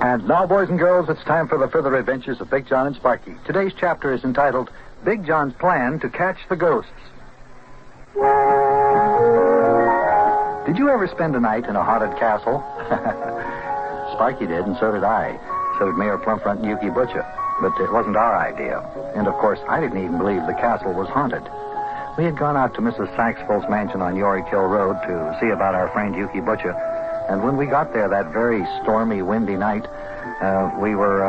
And now, boys and girls, it's time for the further adventures of Big Jon and Sparkie. Today's chapter is entitled, Big John's Plan to Catch the Ghosts. Did you ever spend a night in a haunted castle? Sparkie did, and so did I. So did Mayor Plumfront and Yuki Butcher. But it wasn't our idea. And, of course, I didn't even believe the castle was haunted. We had gone out to Mrs. Saxful's mansion on Yorick Hill Road to see about our friend Yuki Butcher. And when we got there that very stormy, windy night, we were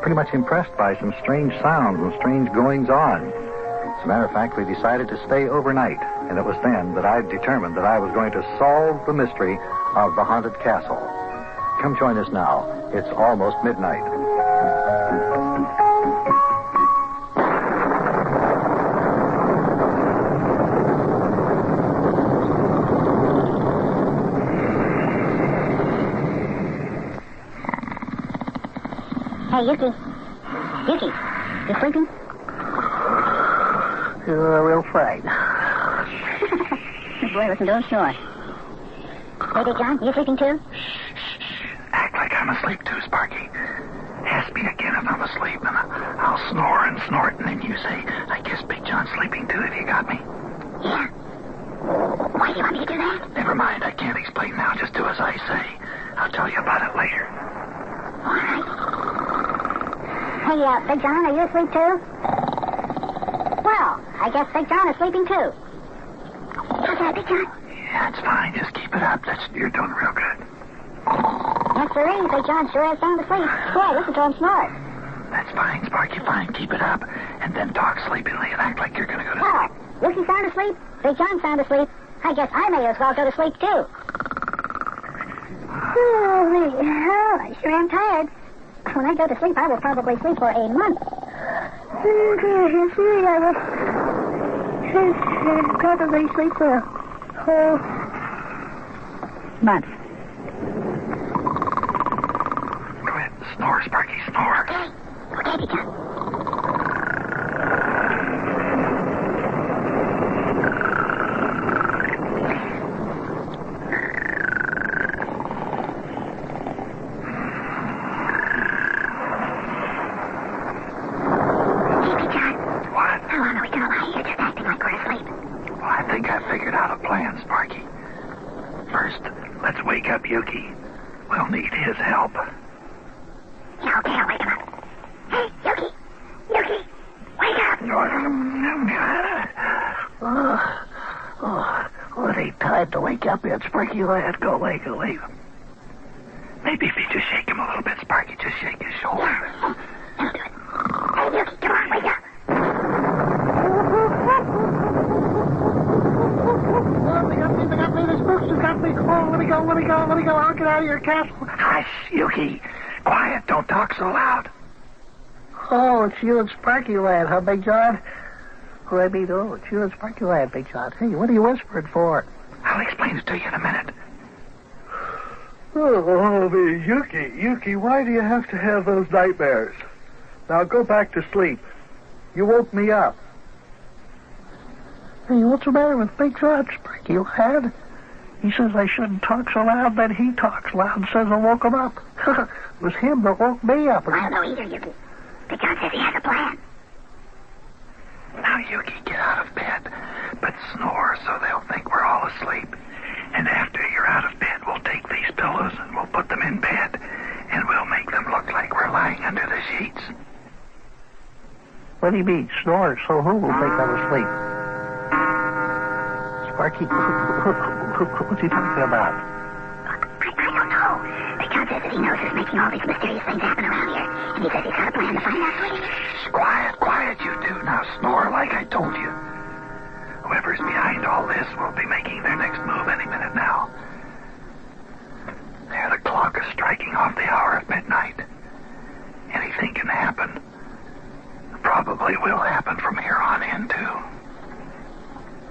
pretty much impressed by some strange sounds and strange goings-on. As a matter of fact, we decided to stay overnight. And it was then that I determined that I was going to solve the mystery of the haunted castle. Come join us now. It's almost midnight. Hey, Yuki. Yuki, you sleeping? You're real fright. Boy, listen to him snore. Hey, Big John, you sleeping too? Act like I'm asleep too, Sparkie. Ask me again if I'm asleep, and I'll snore and snort, and then you say, I guess Big John's sleeping too, if you got me. Yeah. Why do you want me to do that? Never mind, I can't explain now. Just do as I say. I'll tell you about it later. All right. Hey, Big John, are you asleep too? Well, I guess Big John is sleeping too. How's that, Big John? Yeah, it's fine. Just keep it up. You're doing real good. Yes, sir. Big John sure has sound asleep. Yeah, listen to him snore. That's fine, Sparkie, fine. Keep it up. And then talk sleepily and act like you're going to go to sleep. Yuki sound asleep, Big John sound asleep. I guess I may as well go to sleep too. Oh, I sure am tired. When I go to sleep, I will probably sleep for a month. I will probably sleep for a whole month. Go ahead, snore, Sparkie, snore. Okay, Big John. Wake up, Yuki. We'll need his help. Yeah, okay, I'll wake him up. Hey, Yuki! Yuki! Wake up! It ain't time to wake up yet, Sparkie. Lad, go away. Maybe if you just shake him a little bit, Sparkie, just shake his shoulder. Yeah, that'll do it. Hey, Yuki, come on, wake up. Let me go. I'll get out of your castle. Hush, Yuki. Quiet. Don't talk so loud. Oh, it's you and Sparkie Lad, huh, Big John? It's you and Sparkie Lad, Big John. Hey, what are you whispering for? I'll explain it to you in a minute. Oh, Yuki, why do you have to have those nightmares? Now go back to sleep. You woke me up. Hey, what's the matter with Big John, Sparkie Lad? He says I shouldn't talk so loud, then he talks loud and says I woke him up. It was him that woke me up. I don't know either, Yuki. Big John says he has a plan. Now, Yuki, get out of bed, but snore so they'll think we're all asleep. And after you're out of bed, we'll take these pillows and we'll put them in bed, and we'll make them look like we're lying under the sheets. What do you mean, snore? So who will make them asleep? Sparkie, what's he talking about? I don't know. Big John says that he knows who's making all these mysterious things happen around here. And he says he's got a plan to find out for you. Shh, quiet, you two. Now snore like I told you. Whoever's behind all this will be making their next move any minute now. There, the clock is striking off the hour of midnight. Anything can happen. Probably will happen from here on in, too.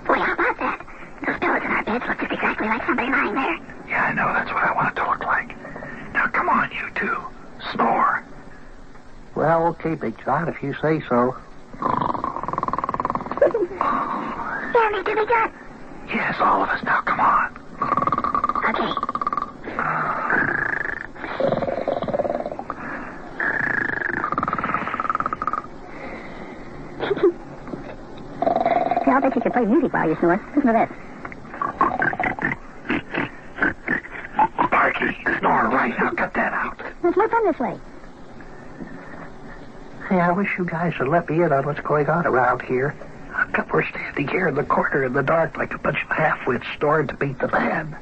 Boy, how about that? Those pillows in our beds look just exactly like somebody lying there. Yeah, I know. That's what I want it to look like. Now, come on, you two. Snore. Well, okay, Big John, if you say so. Yeah, me too, Big John. Yes, all of us. Now, come on. Okay. you could play music while you snore. Listen to this. Sparky, snore right now. Cut that out. There's more fun this way. Hey, I wish you guys would let me in on what's going on around here. How come we're standing here in the corner in the dark like a bunch of half-wits snoring to beat the band?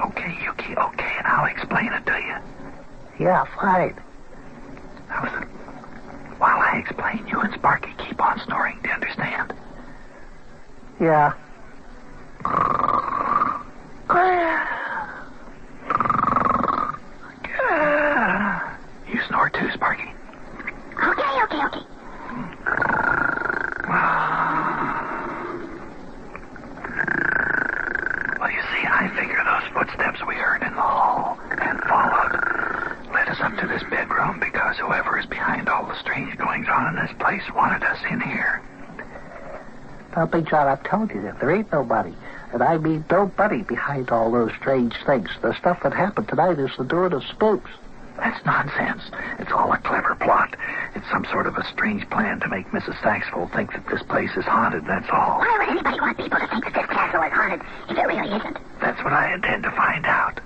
Okay, Yuki, okay, and I'll explain it to you. Yeah, fine. Now listen, while I explain, you and Sparky keep on snoring, do you understand? Yeah. You snore too, Sparky. Okay. Well, you see, I figure those footsteps we heard in the hall and followed led us up to this bedroom because whoever is behind all the strange goings-on in this place wanted us in here. Now, Big John, I've told you that there ain't nobody, and I mean nobody behind all those strange things. The stuff that happened tonight is the doing of spooks. That's nonsense. It's all a clever plot. It's some sort of a strange plan to make Mrs. Saxful think that this place is haunted, that's all. Why would anybody want people to think that this castle is haunted if it really isn't? That's what I intend to find out.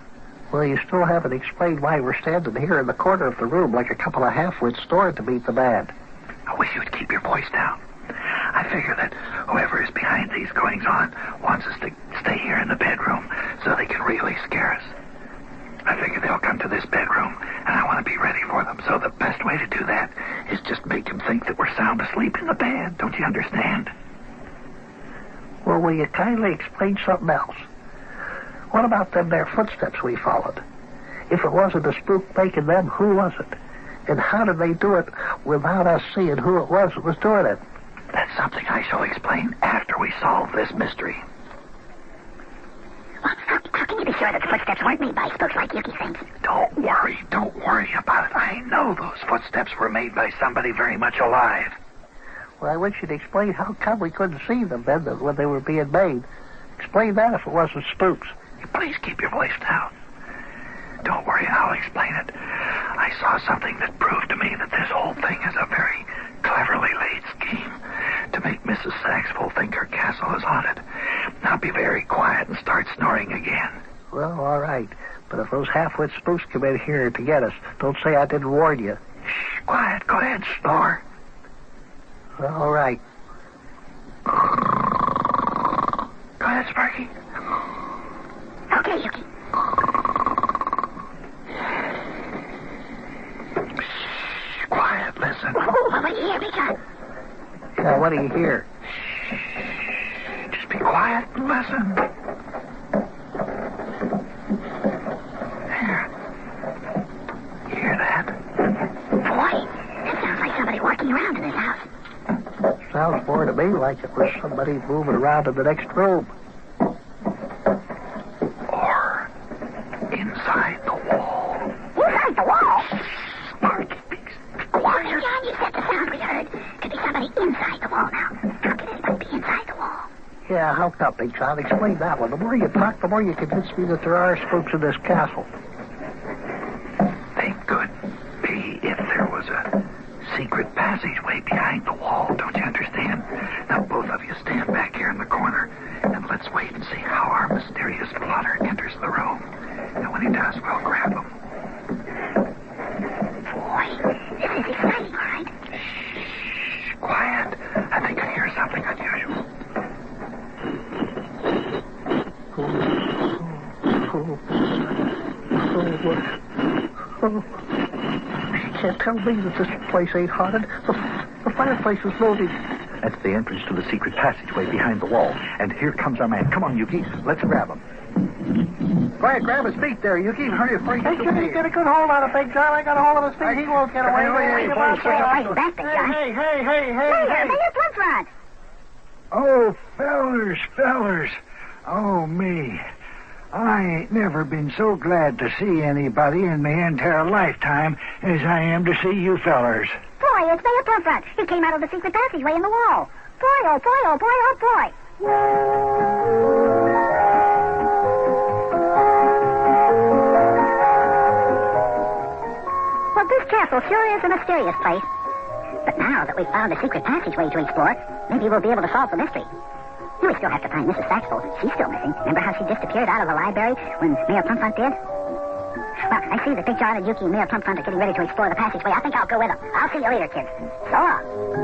Well, you still haven't explained why we're standing here in the corner of the room like a couple of half-wits snoring to beat the band. I wish you would keep your voice down. I figure that whoever is behind these goings-on wants us to stay here in the bedroom so they can really scare us. I figure they'll come to this bedroom, and I want to be ready for them. So the best way to do that is just make them think that we're sound asleep in the bed. Don't you understand? Well, will you kindly explain something else? What about them there footsteps we followed? If it wasn't a spook making them, who was it? And how did they do it without us seeing who it was that was doing it? That's something I shall explain after we solve this mystery. How can you be sure that the footsteps weren't made by spooks like Yuki thinks? Don't worry about it. I know those footsteps were made by somebody very much alive. Well, I wish you'd explain how come we couldn't see them then when they were being made. Explain that if it wasn't spooks. Please keep your voice down. Don't worry, I'll explain it. I saw something that proved to me that this whole thing is a very cleverly laid scheme to make Mrs. Saxful think her castle is haunted. Now be very quiet and start snoring again. Well, all right. But if those half-wit spooks come in here to get us, don't say I didn't warn you. Shh, quiet. Go ahead, snore. Well, all right. Go ahead, Sparky. Okay, Yuki. Shh, quiet, listen. What do you hear, Big John? Yeah, what do you hear? Shh, just be quiet and listen. There. You hear that? Boy, that sounds like somebody walking around in this house. Sounds more to me like it was somebody moving around in the next room. Or inside the wall. Inside the wall? Sparky, be quiet. John, you said the sound we heard could be somebody inside the wall now. How can anybody be inside the wall? Yeah, how come, Big John? Explain that one. The more you talk, the more you convince me that there are spooks in this castle. They could be if there was a secret passageway behind the wall, don't you understand? Now, both of you stand back here in the corner, and let's wait and see how our mysterious plotter enters the room. And when he does, we'll grab him. Boy, this is exciting, all right? Shh, quiet. I think I hear something unusual. You can't tell me that this place ain't haunted. The fireplace is moving. That's the entrance to the secret passageway behind the wall. And here comes our man. Come on, Yuki. Let's grab him. Quiet, grab his feet there, Yuki. Hurry before he gets away. Hey, get a good hold on it, Big John. I got a hold of his feet. He won't get away. You're fighting back, Big John. Hey. Hey, Mayor Plumfront. Oh, fellers. Oh, me. I ain't never been so glad to see anybody in my entire lifetime as I am to see you fellers. Boy, it's Mayor Plumfront. He came out of the secret passageway in the wall. Boy, oh, boy, oh, boy, oh, boy. Well, this castle sure is a mysterious place. But now that we've found a secret passageway to explore, maybe we'll be able to solve the mystery. And we still have to find Mrs. Saxville. She's still missing. Remember how she disappeared out of the library when Mayor Plumfront did? Well, I see that Big John and Yuki and Mayor Plumfront are getting ready to explore the passageway. I think I'll go with them. I'll see you later, kids. So long.